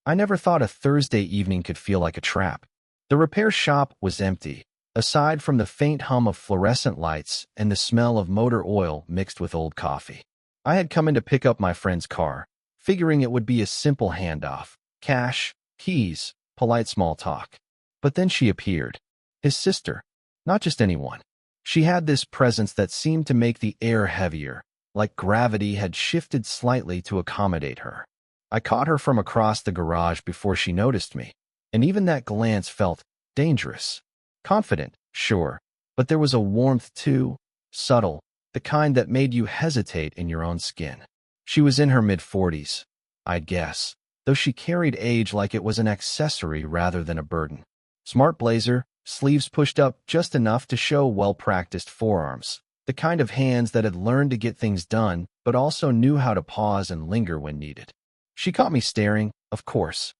I never thought a Thursday evening could feel like a trap. The repair shop was empty, aside from the faint hum of fluorescent lights and the smell of motor oil mixed with old coffee. I had come in to pick up my friend's car, figuring it would be a simple handoff. Cash, keys, polite small talk. But then she appeared. His sister. Not just anyone. She had this presence that seemed to make the air heavier, like gravity had shifted slightly to accommodate her. I caught her from across the garage before she noticed me, and even that glance felt dangerous. Confident, sure, but there was a warmth too, subtle, the kind that made you hesitate in your own skin. She was in her mid-40s, I'd guess, though she carried age like it was an accessory rather than a burden. Smart blazer, sleeves pushed up just enough to show well-practiced forearms, the kind of hands that had learned to get things done but also knew how to pause and linger when needed. She caught me staring, of course.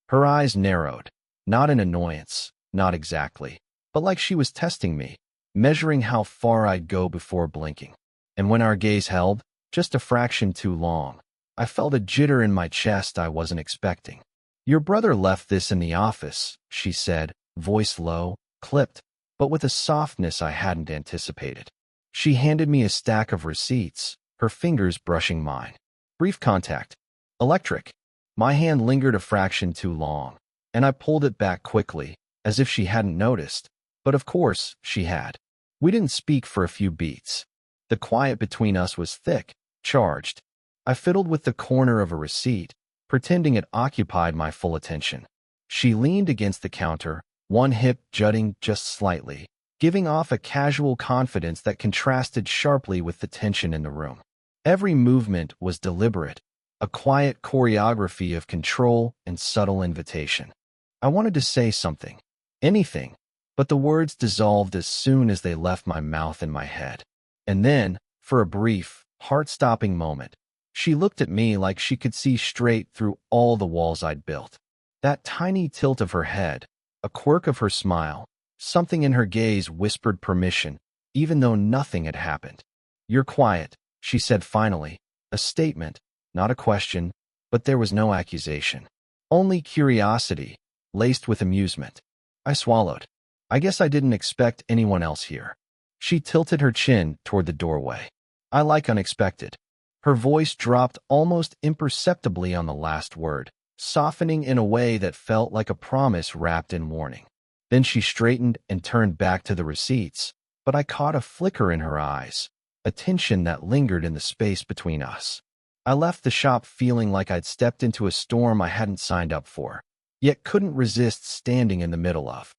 Her eyes narrowed, not in annoyance, not exactly, but like she was testing me, measuring how far I'd go before blinking. And when our gaze held, just a fraction too long, I felt a jitter in my chest I wasn't expecting. "Your brother left this in the office," she said, voice low, clipped, but with a softness I hadn't anticipated. She handed me a stack of receipts, her fingers brushing mine. Brief contact. Electric. My hand lingered a fraction too long, and I pulled it back quickly, as if she hadn't noticed, but of course she had. We didn't speak for a few beats. The quiet between us was thick, charged. I fiddled with the corner of a receipt, pretending it occupied my full attention. She leaned against the counter, one hip jutting just slightly, giving off a casual confidence that contrasted sharply with the tension in the room. Every movement was deliberate, a quiet choreography of control and subtle invitation. I wanted to say something, anything, but the words dissolved as soon as they left my mouth and my head. And then, for a brief, heart-stopping moment, she looked at me like she could see straight through all the walls I'd built. That tiny tilt of her head, a quirk of her smile, something in her gaze whispered permission, even though nothing had happened. "You're quiet," she said finally, a statement, not a question, but there was no accusation. Only curiosity, laced with amusement. I swallowed. I guess I didn't expect anyone else here. She tilted her chin toward the doorway. "I like unexpected." Her voice dropped almost imperceptibly on the last word, softening in a way that felt like a promise wrapped in warning. Then she straightened and turned back to the receipts, but I caught a flicker in her eyes, a tension that lingered in the space between us. I left the shop feeling like I'd stepped into a storm I hadn't signed up for, yet couldn't resist standing in the middle of.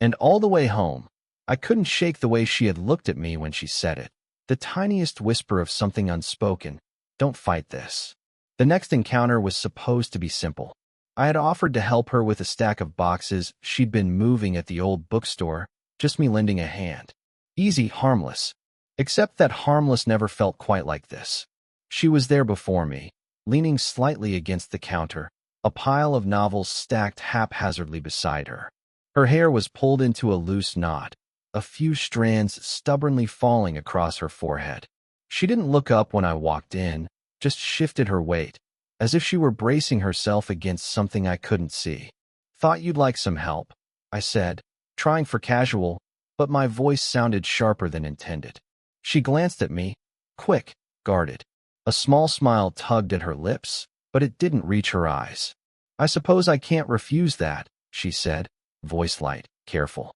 And all the way home, I couldn't shake the way she had looked at me when she said it, the tiniest whisper of something unspoken. Don't fight this. The next encounter was supposed to be simple. I had offered to help her with a stack of boxes she'd been moving at the old bookstore, just me lending a hand. Easy, harmless. Except that harmless never felt quite like this. She was there before me, leaning slightly against the counter, a pile of novels stacked haphazardly beside her. Her hair was pulled into a loose knot, a few strands stubbornly falling across her forehead. She didn't look up when I walked in, just shifted her weight, as if she were bracing herself against something I couldn't see. "Thought you'd like some help," I said, trying for casual, but my voice sounded sharper than intended. She glanced at me, quick, guarded. A small smile tugged at her lips, but it didn't reach her eyes. "I suppose I can't refuse that," she said, voice light, careful.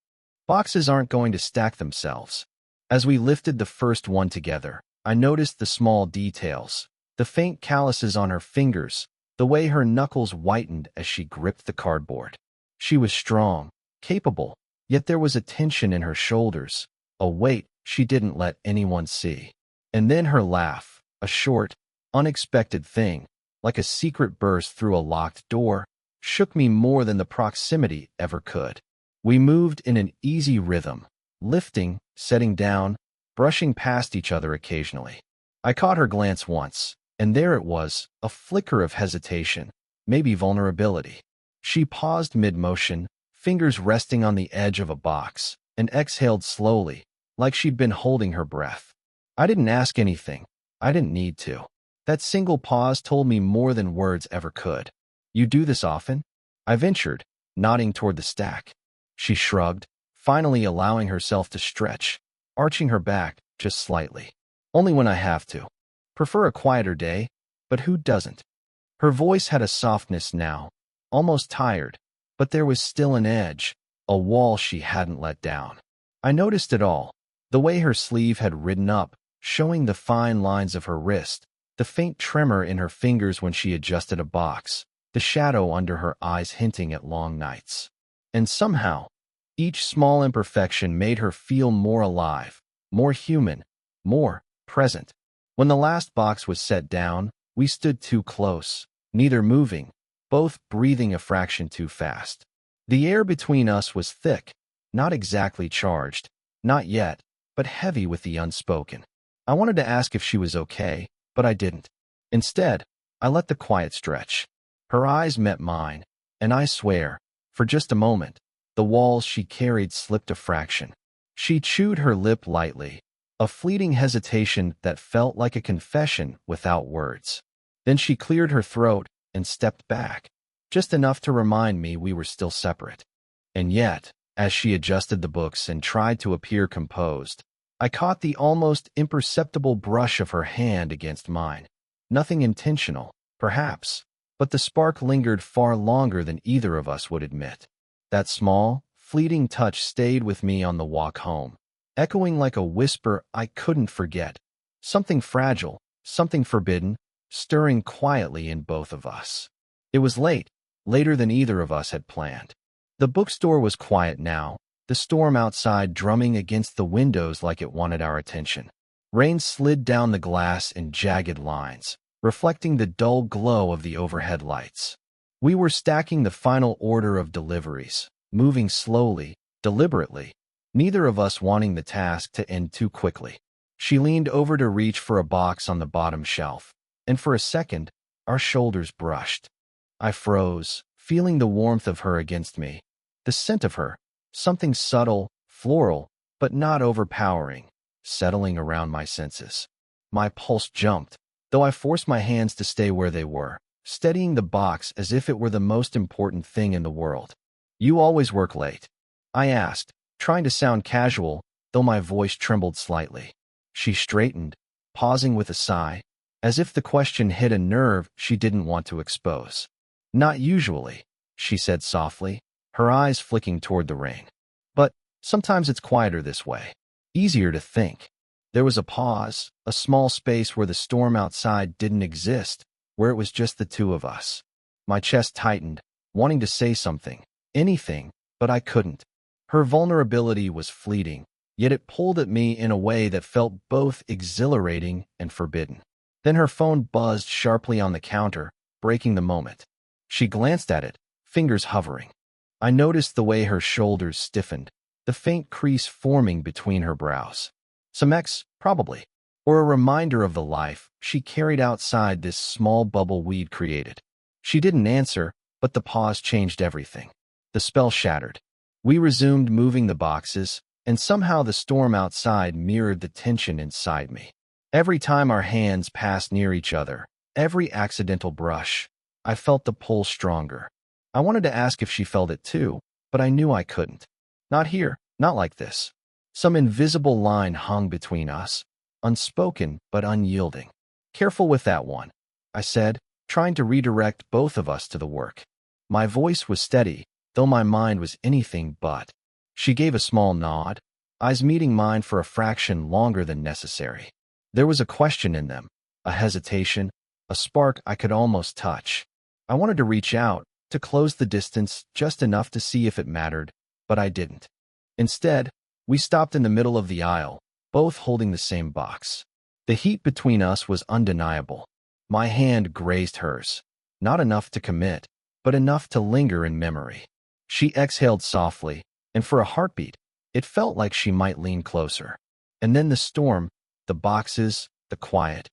"Boxes aren't going to stack themselves." As we lifted the first one together, I noticed the small details, the faint calluses on her fingers, the way her knuckles whitened as she gripped the cardboard. She was strong, capable, yet there was a tension in her shoulders, a weight she didn't let anyone see. And then her laugh, a short, unexpected thing, like a secret burst through a locked door, shook me more than the proximity ever could. We moved in an easy rhythm, lifting, setting down, brushing past each other occasionally. I caught her glance once, and there it was, a flicker of hesitation, maybe vulnerability. She paused mid-motion, fingers resting on the edge of a box, and exhaled slowly, like she'd been holding her breath. I didn't ask anything. I didn't need to. That single pause told me more than words ever could. You do this often? I ventured, nodding toward the stack. She shrugged, finally allowing herself to stretch, arching her back just slightly. Only when I have to. Prefer a quieter day, but who doesn't? Her voice had a softness now, almost tired, but there was still an edge, a wall she hadn't let down. I noticed it all, the way her sleeve had ridden up, showing the fine lines of her wrist, the faint tremor in her fingers when she adjusted a box, the shadow under her eyes hinting at long nights. And somehow, each small imperfection made her feel more alive, more human, more present. When the last box was set down, we stood too close, neither moving, both breathing a fraction too fast. The air between us was thick, not exactly charged, not yet, but heavy with the unspoken. I wanted to ask if she was okay, but I didn't. Instead, I let the quiet stretch. Her eyes met mine, and I swear, for just a moment, the walls she carried slipped a fraction. She chewed her lip lightly, a fleeting hesitation that felt like a confession without words. Then she cleared her throat and stepped back, just enough to remind me we were still separate. And yet, as she adjusted the books and tried to appear composed, I caught the almost imperceptible brush of her hand against mine. Nothing intentional, perhaps, but the spark lingered far longer than either of us would admit. That small, fleeting touch stayed with me on the walk home, echoing like a whisper I couldn't forget. Something fragile, something forbidden, stirring quietly in both of us. It was late, later than either of us had planned. The bookstore was quiet now, the storm outside drumming against the windows like it wanted our attention. Rain slid down the glass in jagged lines, reflecting the dull glow of the overhead lights. We were stacking the final order of deliveries, moving slowly, deliberately, neither of us wanting the task to end too quickly. She leaned over to reach for a box on the bottom shelf, and for a second, our shoulders brushed. I froze, feeling the warmth of her against me, the scent of her, something subtle, floral, but not overpowering, settling around my senses. My pulse jumped, though I forced my hands to stay where they were, steadying the box as if it were the most important thing in the world. "You always work late?" I asked, trying to sound casual, though my voice trembled slightly. She straightened, pausing with a sigh, as if the question hit a nerve she didn't want to expose. "Not usually," she said softly, her eyes flicking toward the rain. "But sometimes it's quieter this way. Easier to think." There was a pause, a small space where the storm outside didn't exist, where it was just the two of us. My chest tightened, wanting to say something, anything, but I couldn't. Her vulnerability was fleeting, yet it pulled at me in a way that felt both exhilarating and forbidden. Then her phone buzzed sharply on the counter, breaking the moment. She glanced at it, fingers hovering. I noticed the way her shoulders stiffened, the faint crease forming between her brows. Some ex, probably, or a reminder of the life she carried outside this small bubble we'd created. She didn't answer, but the pause changed everything. The spell shattered. We resumed moving the boxes, and somehow the storm outside mirrored the tension inside me. Every time our hands passed near each other, every accidental brush, I felt the pull stronger. I wanted to ask if she felt it too, but I knew I couldn't. Not here, not like this. Some invisible line hung between us, unspoken but unyielding. "Careful with that one," I said, trying to redirect both of us to the work. My voice was steady, though my mind was anything but. She gave a small nod, eyes meeting mine for a fraction longer than necessary. There was a question in them, a hesitation, a spark I could almost touch. I wanted to reach out, to close the distance just enough to see if it mattered, but I didn't. Instead, we stopped in the middle of the aisle, both holding the same box. The heat between us was undeniable. My hand grazed hers, not enough to commit, but enough to linger in memory. She exhaled softly, and for a heartbeat, it felt like she might lean closer. And then the storm, the boxes, the quiet,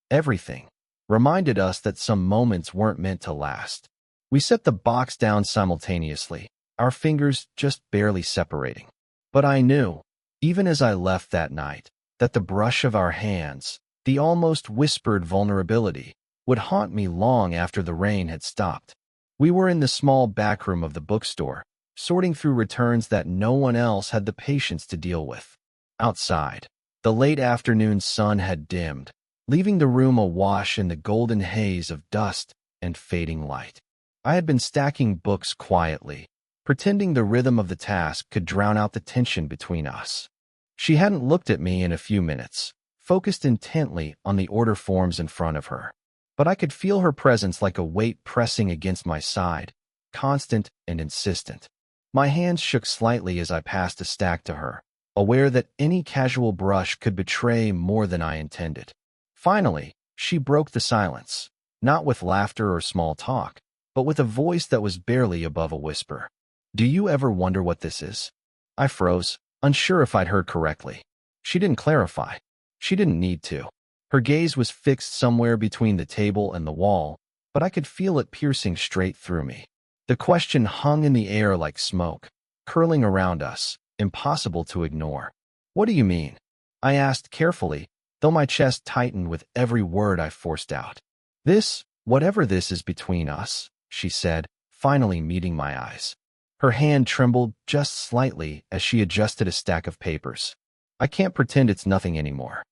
everything, reminded us that some moments weren't meant to last. We set the box down simultaneously, our fingers just barely separating. But I knew, even as I left that night, that the brush of our hands, the almost whispered vulnerability, would haunt me long after the rain had stopped. We were in the small back room of the bookstore, sorting through returns that no one else had the patience to deal with. Outside, the late afternoon sun had dimmed, leaving the room awash in the golden haze of dust and fading light. I had been stacking books quietly, pretending the rhythm of the task could drown out the tension between us. She hadn't looked at me in a few minutes, focused intently on the order forms in front of her. But I could feel her presence like a weight pressing against my side, constant and insistent. My hands shook slightly as I passed a stack to her, aware that any casual brush could betray more than I intended. Finally, she broke the silence, not with laughter or small talk, but with a voice that was barely above a whisper. "Do you ever wonder what this is?" I froze, unsure if I'd heard correctly. She didn't clarify. She didn't need to. Her gaze was fixed somewhere between the table and the wall, but I could feel it piercing straight through me. The question hung in the air like smoke, curling around us, impossible to ignore. "What do you mean?" I asked carefully, though my chest tightened with every word I forced out. "This, whatever this is between us," she said, finally meeting my eyes. Her hand trembled just slightly as she adjusted a stack of papers. "I can't pretend it's nothing anymore.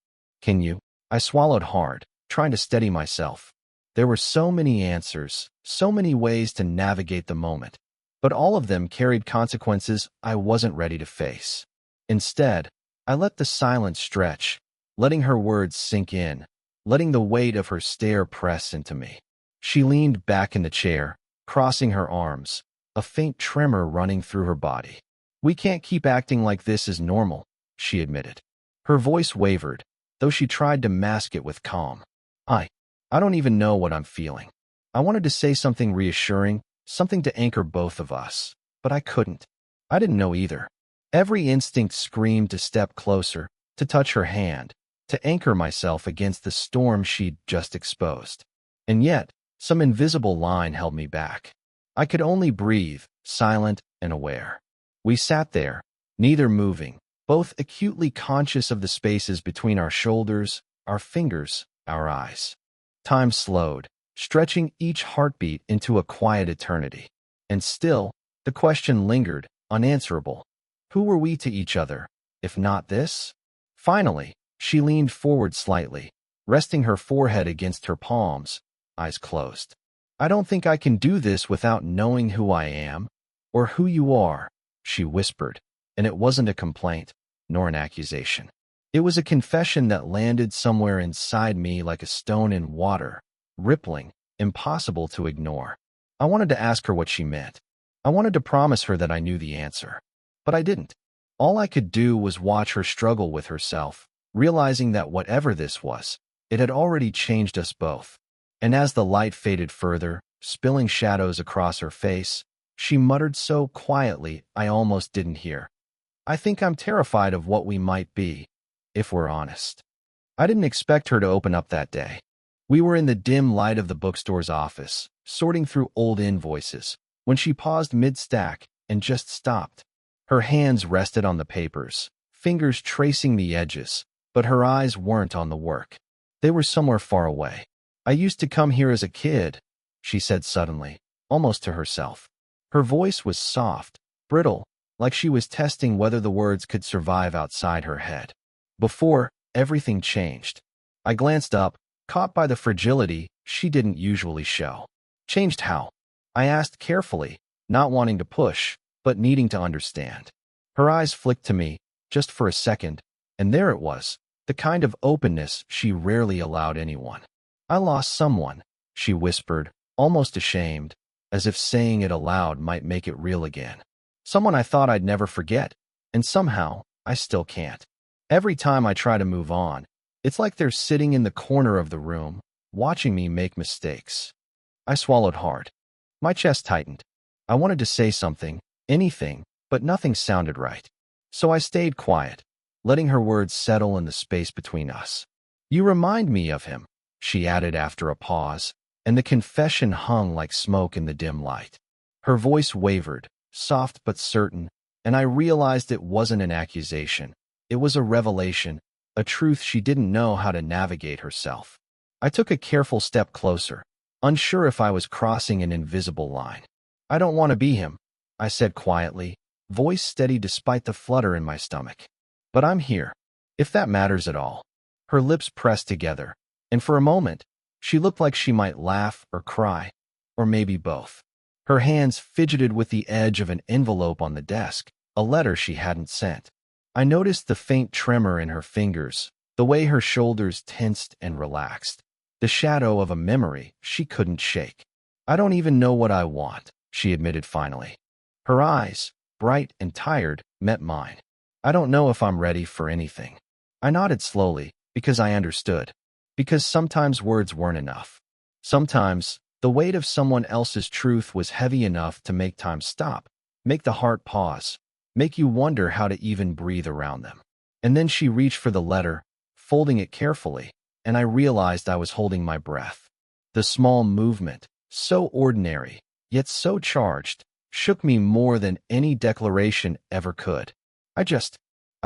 Can you?" I swallowed hard, trying to steady myself. There were so many answers, so many ways to navigate the moment, but all of them carried consequences I wasn't ready to face. Instead, I let the silence stretch, letting her words sink in, letting the weight of her stare press into me. She leaned back in the chair, crossing her arms, a faint tremor running through her body. "We can't keep acting like this is normal," she admitted. Her voice wavered, though she tried to mask it with calm. I don't even know what I'm feeling." I wanted to say something reassuring, something to anchor both of us, but I couldn't. I didn't know either. Every instinct screamed to step closer, to touch her hand, to anchor myself against the storm she'd just exposed. And yet, some invisible line held me back. I could only breathe, silent and aware. We sat there, neither moving, both acutely conscious of the spaces between our shoulders, our fingers, our eyes. Time slowed, stretching each heartbeat into a quiet eternity. And still, the question lingered, unanswerable. Who were we to each other, if not this? Finally, she leaned forward slightly, resting her forehead against her palms, eyes closed. "I don't think I can do this without knowing who I am, or who you are," she whispered, and it wasn't a complaint, nor an accusation. It was a confession that landed somewhere inside me like a stone in water, rippling, impossible to ignore. I wanted to ask her what she meant. I wanted to promise her that I knew the answer. But I didn't. All I could do was watch her struggle with herself, realizing that whatever this was, it had already changed us both. And as the light faded further, spilling shadows across her face, she muttered so quietly I almost didn't hear. "I think I'm terrified of what we might be, if we're honest." I didn't expect her to open up that day. We were in the dim light of the bookstore's office, sorting through old invoices, when she paused mid-stack and just stopped. Her hands rested on the papers, fingers tracing the edges, but her eyes weren't on the work. They were somewhere far away. "I used to come here as a kid," she said suddenly, almost to herself. Her voice was soft, brittle, like she was testing whether the words could survive outside her head. Before, everything changed. I glanced up, caught by the fragility she didn't usually show. "Changed how?" I asked carefully, not wanting to push, but needing to understand. Her eyes flicked to me, just for a second, and there it was, the kind of openness she rarely allowed anyone. "I lost someone," she whispered, almost ashamed, as if saying it aloud might make it real again. "Someone I thought I'd never forget, and somehow, I still can't. Every time I try to move on, it's like they're sitting in the corner of the room, watching me make mistakes." I swallowed hard. My chest tightened. I wanted to say something, anything, but nothing sounded right. So I stayed quiet, letting her words settle in the space between us. "You remind me of him," she added after a pause, and the confession hung like smoke in the dim light. Her voice wavered, soft but certain, and I realized it wasn't an accusation. It was a revelation, a truth she didn't know how to navigate herself. I took a careful step closer, unsure if I was crossing an invisible line. "I don't want to be him," I said quietly, voice steady despite the flutter in my stomach. "But I'm here, if that matters at all." Her lips pressed together, and for a moment, she looked like she might laugh or cry, or maybe both. Her hands fidgeted with the edge of an envelope on the desk, a letter she hadn't sent. I noticed the faint tremor in her fingers, the way her shoulders tensed and relaxed, the shadow of a memory she couldn't shake. "I don't even know what I want," she admitted finally. Her eyes, bright and tired, met mine. "I don't know if I'm ready for anything." I nodded slowly, because I understood. Because sometimes words weren't enough. Sometimes, the weight of someone else's truth was heavy enough to make time stop, make the heart pause, make you wonder how to even breathe around them. And then she reached for the letter, folding it carefully, and I realized I was holding my breath. The small movement, so ordinary, yet so charged, shook me more than any declaration ever could. I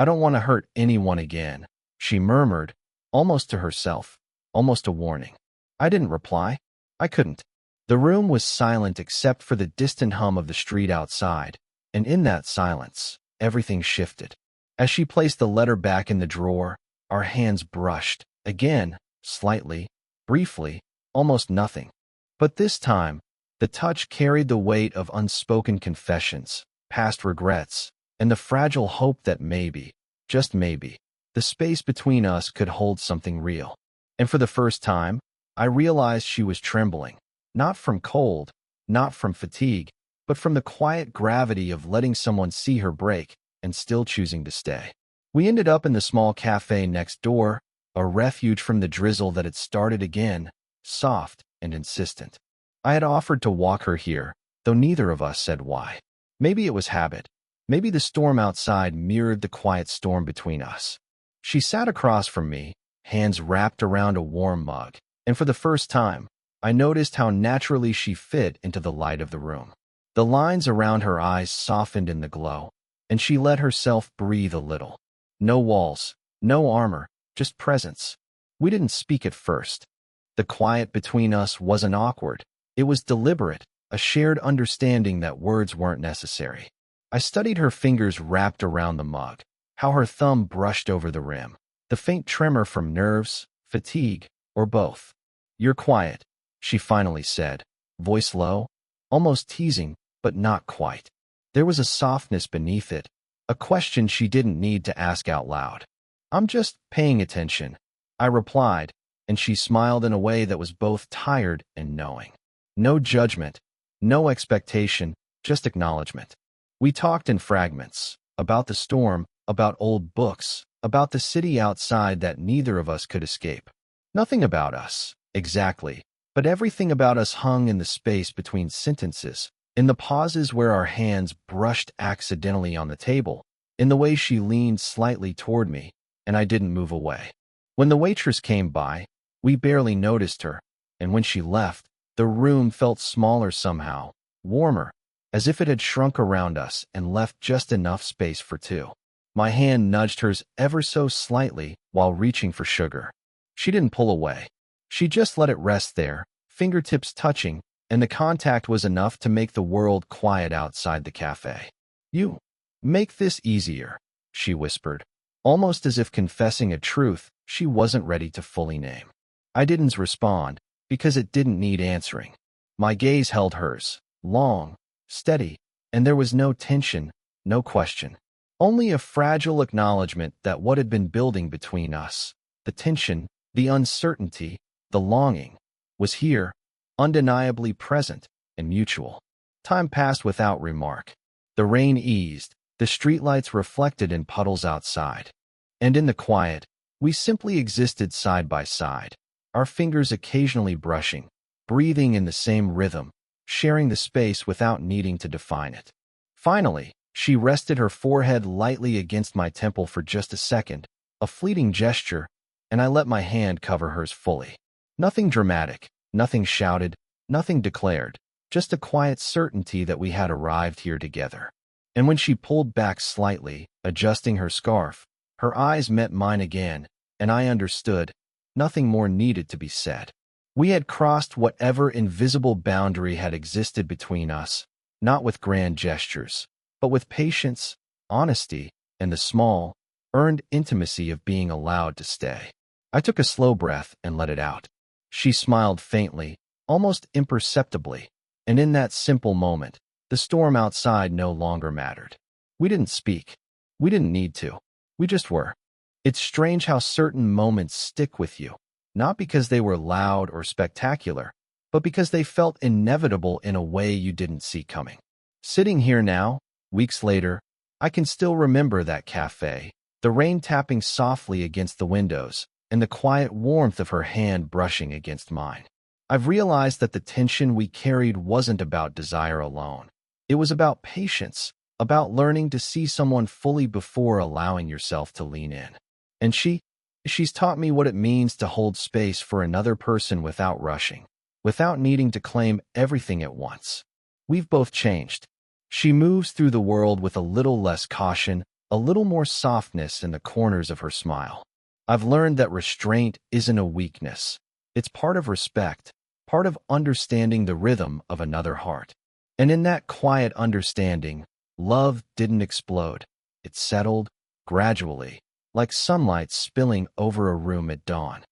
don't want to hurt anyone again," she murmured, almost to herself, almost a warning. I didn't reply. I couldn't. The room was silent except for the distant hum of the street outside, and in that silence, everything shifted. As she placed the letter back in the drawer, our hands brushed, again, slightly, briefly, almost nothing. But this time, the touch carried the weight of unspoken confessions, past regrets, and the fragile hope that maybe, just maybe, the space between us could hold something real. And for the first time, I realized she was trembling, not from cold, not from fatigue, but from the quiet gravity of letting someone see her break and still choosing to stay. We ended up in the small cafe next door, a refuge from the drizzle that had started again, soft and insistent. I had offered to walk her here, though neither of us said why. Maybe it was habit. Maybe the storm outside mirrored the quiet storm between us. She sat across from me, hands wrapped around a warm mug, and for the first time, I noticed how naturally she fit into the light of the room. The lines around her eyes softened in the glow, and she let herself breathe a little. No walls, no armor, just presence. We didn't speak at first. The quiet between us wasn't awkward. It was deliberate, a shared understanding that words weren't necessary. I studied her fingers wrapped around the mug, how her thumb brushed over the rim, the faint tremor from nerves, fatigue, or both. "You're quiet," she finally said, voice low, almost teasing, but not quite. There was a softness beneath it, a question she didn't need to ask out loud. "I'm just paying attention," I replied, and she smiled in a way that was both tired and knowing. No judgment, no expectation, just acknowledgement. We talked in fragments, about the storm, about old books, about the city outside that neither of us could escape. Nothing about us, exactly, but everything about us hung in the space between sentences, in the pauses where our hands brushed accidentally on the table, in the way she leaned slightly toward me, and I didn't move away. When the waitress came by, we barely noticed her, and when she left, the room felt smaller somehow, warmer, as if it had shrunk around us and left just enough space for two. My hand nudged hers ever so slightly while reaching for sugar. She didn't pull away. She just let it rest there, fingertips touching, and the contact was enough to make the world quiet outside the cafe. "You make this easier," she whispered, almost as if confessing a truth she wasn't ready to fully name. I didn't respond, because it didn't need answering. My gaze held hers, long, steady, and there was no tension, no question. Only a fragile acknowledgement that what had been building between us, the tension, the uncertainty, the longing, was here, undeniably present and mutual. Time passed without remark. The rain eased, the streetlights reflected in puddles outside. And in the quiet, we simply existed side by side, our fingers occasionally brushing, breathing in the same rhythm, sharing the space without needing to define it. Finally, she rested her forehead lightly against my temple for just a second, a fleeting gesture, and I let my hand cover hers fully. Nothing dramatic, nothing shouted, nothing declared, just a quiet certainty that we had arrived here together. And when she pulled back slightly, adjusting her scarf, her eyes met mine again, and I understood. Nothing more needed to be said. We had crossed whatever invisible boundary had existed between us, not with grand gestures, but with patience, honesty, and the small, earned intimacy of being allowed to stay. I took a slow breath and let it out. She smiled faintly, almost imperceptibly, and in that simple moment, the storm outside no longer mattered. We didn't speak. We didn't need to. We just were. It's strange how certain moments stick with you, not because they were loud or spectacular, but because they felt inevitable in a way you didn't see coming. Sitting here now, weeks later, I can still remember that cafe, the rain tapping softly against the windows, and the quiet warmth of her hand brushing against mine. I've realized that the tension we carried wasn't about desire alone. It was about patience, about learning to see someone fully before allowing yourself to lean in. And she's taught me what it means to hold space for another person without rushing, without needing to claim everything at once. We've both changed. She moves through the world with a little less caution, a little more softness in the corners of her smile. I've learned that restraint isn't a weakness. It's part of respect, part of understanding the rhythm of another heart. And in that quiet understanding, love didn't explode. It settled, gradually, like sunlight spilling over a room at dawn.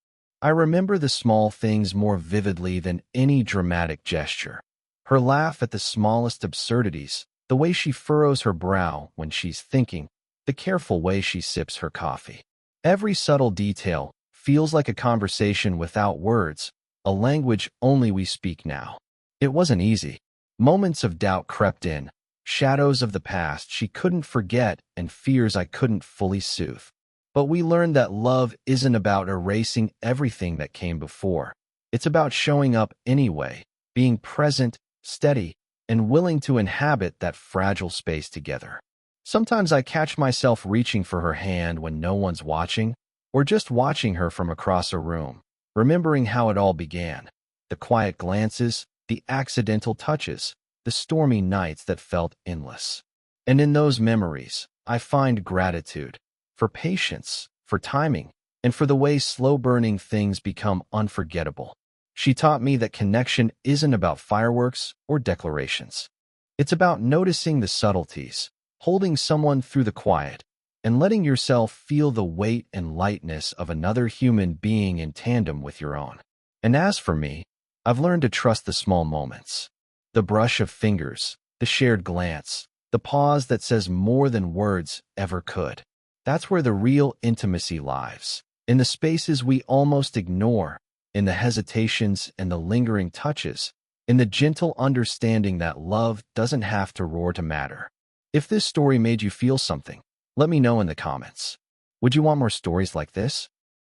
I remember the small things more vividly than any dramatic gesture. Her laugh at the smallest absurdities, the way she furrows her brow when she's thinking, the careful way she sips her coffee. Every subtle detail feels like a conversation without words, a language only we speak now. It wasn't easy. Moments of doubt crept in, shadows of the past she couldn't forget and fears I couldn't fully soothe. But we learned that love isn't about erasing everything that came before. It's about showing up anyway, being present, steady, and willing to inhabit that fragile space together. Sometimes I catch myself reaching for her hand when no one's watching, or just watching her from across a room, remembering how it all began. The quiet glances, the accidental touches, the stormy nights that felt endless. And in those memories, I find gratitude for patience, for timing, and for the way slow-burning things become unforgettable. She taught me that connection isn't about fireworks or declarations. It's about noticing the subtleties, holding someone through the quiet, and letting yourself feel the weight and lightness of another human being in tandem with your own. And as for me, I've learned to trust the small moments. The brush of fingers, the shared glance, the pause that says more than words ever could. That's where the real intimacy lies, in the spaces we almost ignore, in the hesitations and the lingering touches, in the gentle understanding that love doesn't have to roar to matter. If this story made you feel something, let me know in the comments. Would you want more stories like this?